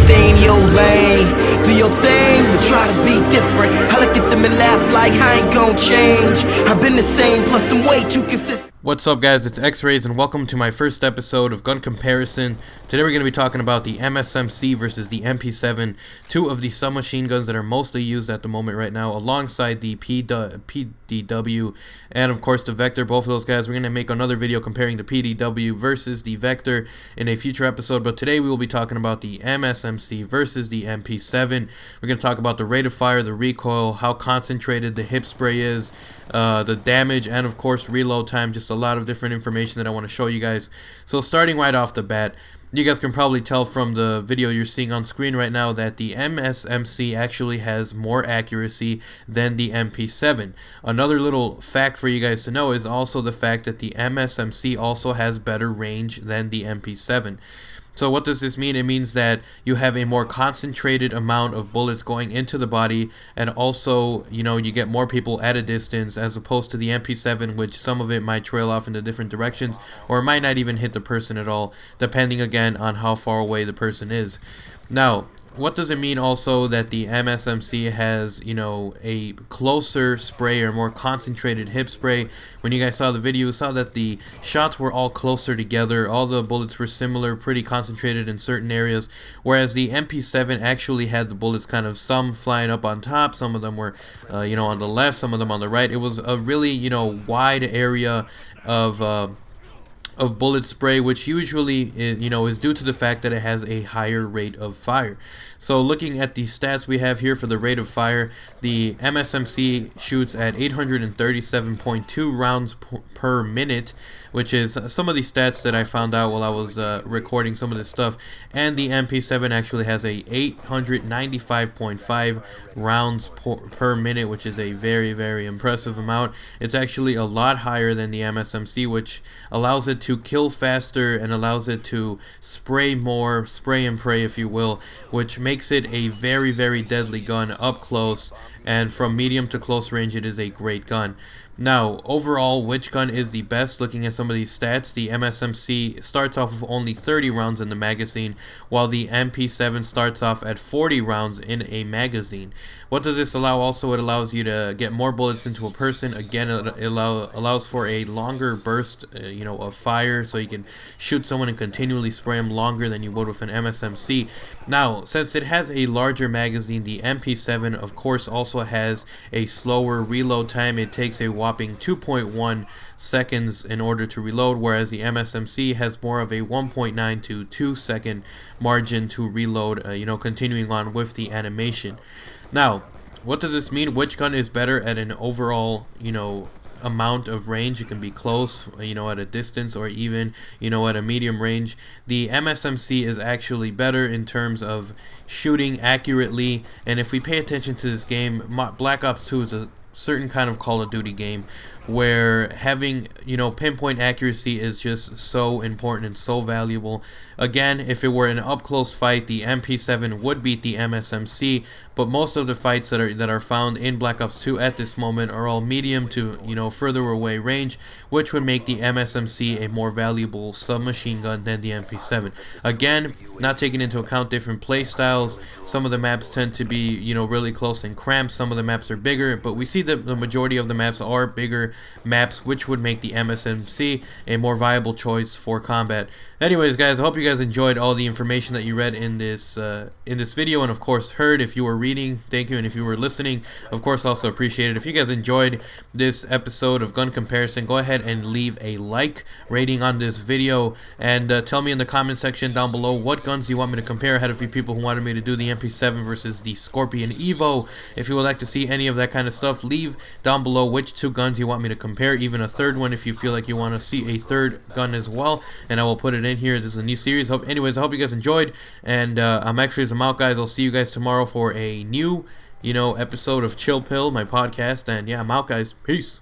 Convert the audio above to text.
stay in your lane. Do your thing, but try to be different. I look at them and laugh like I ain't gon' change. I've been the same, plus I'm way too consistent. What's up, guys? It's X-Rays, and welcome to my first episode of Gun Comparison. Today we're going to be talking about the MSMC versus the MP7, two of the submachine guns that are mostly used at the moment right now, alongside the PDW and of course the Vector. Both of those guys, we're going to make another video comparing the PDW versus the Vector in a future episode, but today we will be talking about the MSMC versus the MP7. We're going to talk about the rate of fire, the recoil, how concentrated the hip spray is, the damage, and of course reload time. Just a lot of different information that I want to show you guys. So starting right off the bat, you guys can probably tell from the video you're seeing on screen right now that the MSMC actually has more accuracy than the MP7. Another little fact for you guys to know is also the fact that the MSMC also has better range than the MP7. So what does this mean? It means that you have a more concentrated amount of bullets going into the body, and also, you know, you get more people at a distance, as opposed to the MP7, which some of it might trail off into different directions, or it might not even hit the person at all, depending again on how far away the person is. Now, what does it mean also that the MSMC has, you know, a closer spray or more concentrated hip spray? When you guys saw the video, you saw that the shots were all closer together. All the bullets were similar, pretty concentrated in certain areas, whereas the MP7 actually had the bullets kind of some flying up on top, some of them were, you know, on the left, some of them on the right. It was a really, you know, wide area of bullet spray, which usually is due to the fact that it has a higher rate of fire. So looking at the stats we have here for the rate of fire, the MSMC shoots at 837.2 rounds per minute, which is some of the stats that I found out while I was recording some of this stuff, and the MP7 actually has a 895.5 rounds per minute, which is a very, very impressive amount. It's actually a lot higher than the MSMC, which allows it to kill faster and allows it to spray more, spray and pray if you will, which makes it a very, very deadly gun up close, and from medium to close range it is a great gun. Now, overall, which gun is the best? Looking at some of these stats, the MSMC starts off with only 30 rounds in the magazine, while the MP7 starts off at 40 rounds in a magazine. What does this allow? Also, it allows you to get more bullets into a person. Again, it allows for a longer burst, of fire, so you can shoot someone and continually spray them longer than you would with an MSMC. Now, since it has a larger magazine, the MP7, of course, also has a slower reload time. It takes a whopping 2.1 seconds in order to reload, whereas the MSMC has more of a 1.9 to 2 second margin to reload, continuing on with the animation. Now, what does this mean? Which gun is better at an overall, amount of range? It can be close, at a distance, or even, at a medium range. The MSMC is actually better in terms of shooting accurately, and if we pay attention to this game, Black Ops 2 is a certain kind of Call of Duty game where having, pinpoint accuracy is just so important and so valuable. Again, if it were an up-close fight, the MP7 would beat the MSMC, but most of the fights that are found in Black Ops 2 at this moment are all medium to, further away range, which would make the MSMC a more valuable submachine gun than the MP7. Again, not taking into account different play styles, some of the maps tend to be, really close and cramped, some of the maps are bigger, but we see that the majority of the maps are bigger maps, which would make the MSMC a more viable choice for combat. Anyways, guys, I hope you guys enjoyed all the information that you read in this video, and of course heard. If you were reading, thank you, and if you were listening, of course, also appreciate it. If you guys enjoyed this episode of Gun Comparison, go ahead and leave a like rating on this video, and tell me in the comment section down below what guns you want me to compare. I had a few people who wanted me to do the MP7 versus the Scorpion Evo. If you would like to see any of that kind of stuff, leave down below which two guns you want me to compare, even a third one if you feel like you want to see a third gun as well, and I will put it in here. This is a new series. Anyways, I hope you guys enjoyed, and I'm out, guys. I'll see you guys tomorrow for a new, episode of Chill Pill, my podcast, and yeah, I'm out, guys. Peace.